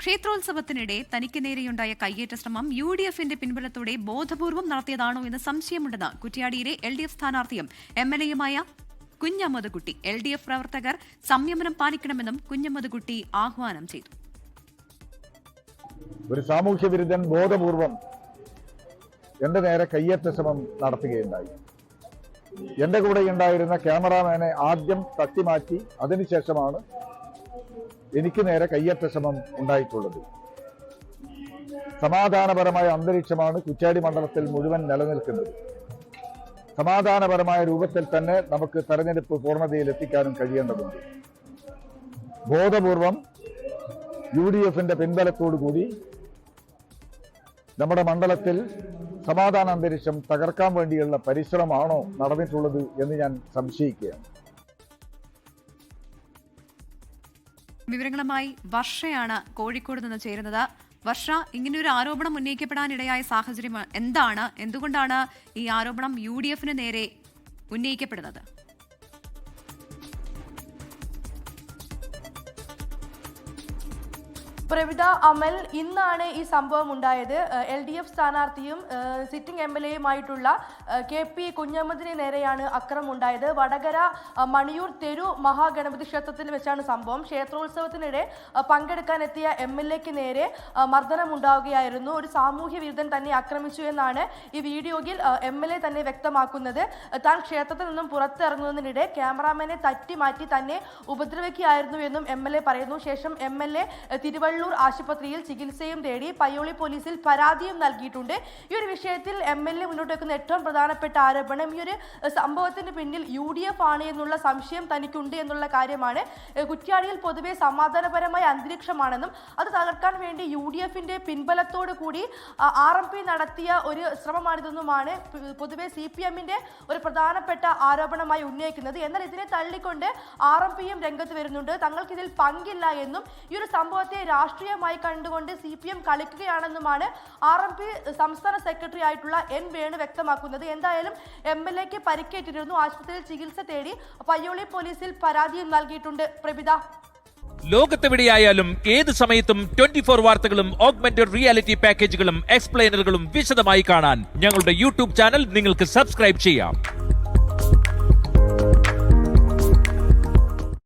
ക്ഷേത്രോത്സവത്തിനിടെ തനിക്ക് നേരെയുണ്ടായ കയ്യേറ്റ ശ്രമം UDFന്റെ പിൻബലത്തോടെ ബോധപൂർവം നടത്തിയതാണോ എന്ന് സംശയമുണ്ടെന്ന് കുറ്റ്യാടിയിലെ LDF സ്ഥാനാർത്ഥിയും MLAയുമായ കുഞ്ഞമ്മദ് കുട്ടി. LDF പ്രവർത്തകർ സംയമനം പാലിക്കണമെന്നും കുഞ്ഞമ്മദ് കുട്ടി ആഹ്വാനം ചെയ്തു. ഒരു സാമൂഹ്യ വിരുദ്ധൻ ബോധപൂർവം എന്റെ നേരെ കയ്യേറ്റ ശ്രമം നടത്തുകയുണ്ടായി. എന്റെ കൂടെ ഉണ്ടായിരുന്ന ക്യാമറാമാനെ ആദ്യം തട്ടിമാറ്റി അതിനുശേഷമാണ് എനിക്ക് നേരെ കയ്യേറ്റ ശ്രമം ഉണ്ടായിട്ടുള്ളത്. സമാധാനപരമായ അന്തരീക്ഷമാണ് കുറ്റ്യാടി മണ്ഡലത്തിൽ മുഴുവൻ നിലനിൽക്കുന്നത്. സമാധാനപരമായ രൂപത്തിൽ തന്നെ നമുക്ക് തെരഞ്ഞെടുപ്പ് പൂർണ്ണതയിൽ എത്തിക്കാനും കഴിയേണ്ടതുണ്ട്. ബോധപൂർവം UDFന്റെ പിൻബലത്തോടുകൂടി നമ്മുടെ മണ്ഡലത്തിൽ സമാധാന അന്തരീക്ഷം തകർക്കാൻ വേണ്ടിയുള്ള പരിശ്രമമാണോ നടന്നിട്ടുള്ളത് എന്ന് ഞാൻ സംശയിക്കുകയാണ്. വിവരങ്ങളുമായി വർഷയാണ് കോഴിക്കോട് നിന്ന് ചേരുന്നത്. വർഷ, ഇങ്ങനെയൊരു ആരോപണം ഉന്നയിക്കപ്പെടാനിടയായ സാഹചര്യം എന്താണ്? എന്തുകൊണ്ടാണ് ഈ ആരോപണം UDFന് നേരെ ഉന്നയിക്കപ്പെടുന്നത്? പ്രവിത, അമൽ, ഇന്നാണ് ഈ സംഭവം ഉണ്ടായത്. LDF സ്ഥാനാർത്ഥിയും സിറ്റിംഗ് MLAയുമായിട്ടുള്ള KP കുഞ്ഞമ്മദിന് നേരെയാണ് അക്രമം ഉണ്ടായത്. വടകര മണിയൂർ തെരു മഹാഗണപതി ക്ഷേത്രത്തിൽ വെച്ചാണ് സംഭവം. ക്ഷേത്രോത്സവത്തിനിടെ പങ്കെടുക്കാനെത്തിയ MLAക്ക് നേരെ മർദ്ദനം ഉണ്ടാവുകയായിരുന്നു. ഒരു സാമൂഹ്യ വിരുദ്ധൻ തന്നെ ആക്രമിച്ചു എന്നാണ് ഈ വീഡിയോയിൽ MLA തന്നെ വ്യക്തമാക്കുന്നത്. താൻ ക്ഷേത്രത്തിൽ നിന്നും പുറത്തിറങ്ങുന്നതിനിടെ ക്യാമറാമാനെ തട്ടി മാറ്റി തന്നെ ഉപദ്രവിക്കുകയായിരുന്നു എന്നും MLA പറയുന്നു. ശേഷം MLA തിരുവള്ളൂർ ആശുപത്രിയിൽ ചികിത്സയും തേടി പയ്യോളി പോലീസിൽ പരാതിയും നൽകിയിട്ടുണ്ട്. ഈ ഒരു വിഷയത്തിൽ MLA മുന്നോട്ട് വെക്കുന്ന ഏറ്റവും പ്രധാനപ്പെട്ട ആരോപണം ഈ ഒരു സംഭവത്തിന് പിന്നിൽ UDF ആണ് എന്നുള്ള സംശയം തനിക്കുണ്ട് എന്നുള്ള കാര്യമാണ്. കുറ്റ്യാടിയിൽ പൊതുവെ സമാധാനപരമായ അന്തരീക്ഷമാണെന്നും അത് തകർക്കാൻ വേണ്ടി UDFന്റെ പിൻബലത്തോടു കൂടി RMP നടത്തിയ ഒരു ശ്രമമാണിതെന്നുമാണ് പൊതുവെ CPMന്റെ ഒരു പ്രധാനപ്പെട്ട ആരോപണമായി ഉന്നയിക്കുന്നത്. എന്നാൽ ഇതിനെ തള്ളിക്കൊണ്ട് RMPയും രംഗത്ത് വരുന്നുണ്ട്. തങ്ങൾക്കിതിൽ പങ്കില്ല എന്നും ഈ ഒരു സംഭവത്തെ രാഷ്ട്രീയമായി കണ്ടുകൊണ്ട് CPM കളിക്കുകയാണെന്നുമാണ് RMP സംസ്ഥാന സെക്രട്ടറി ആയിട്ടുള്ള N വേണു വ്യക്തമാക്കുന്നത്. എന്തായാലും MLAക്ക് പരിക്കേറ്റിരുന്നു. ആശുപത്രിയിൽ ചികിത്സ തേടി പയ്യോളി പോലീസിൽ പരാതിയും നൽകിയിട്ടുണ്ട്. പ്രഭിത, ലോകത്തെവിടെയായാലും ഏത് സമയത്തും 24 വാർത്തകളും ഓഗ്മെന്റഡ് റിയാലിറ്റി പാക്കേജുകളും എക്സ്പ്ലെയിനറുകളും വിശദമായി കാണാൻ ഞങ്ങളുടെ YouTube ചാനൽ നിങ്ങൾക്ക് സബ്സ്ക്രൈബ് ചെയ്യാം.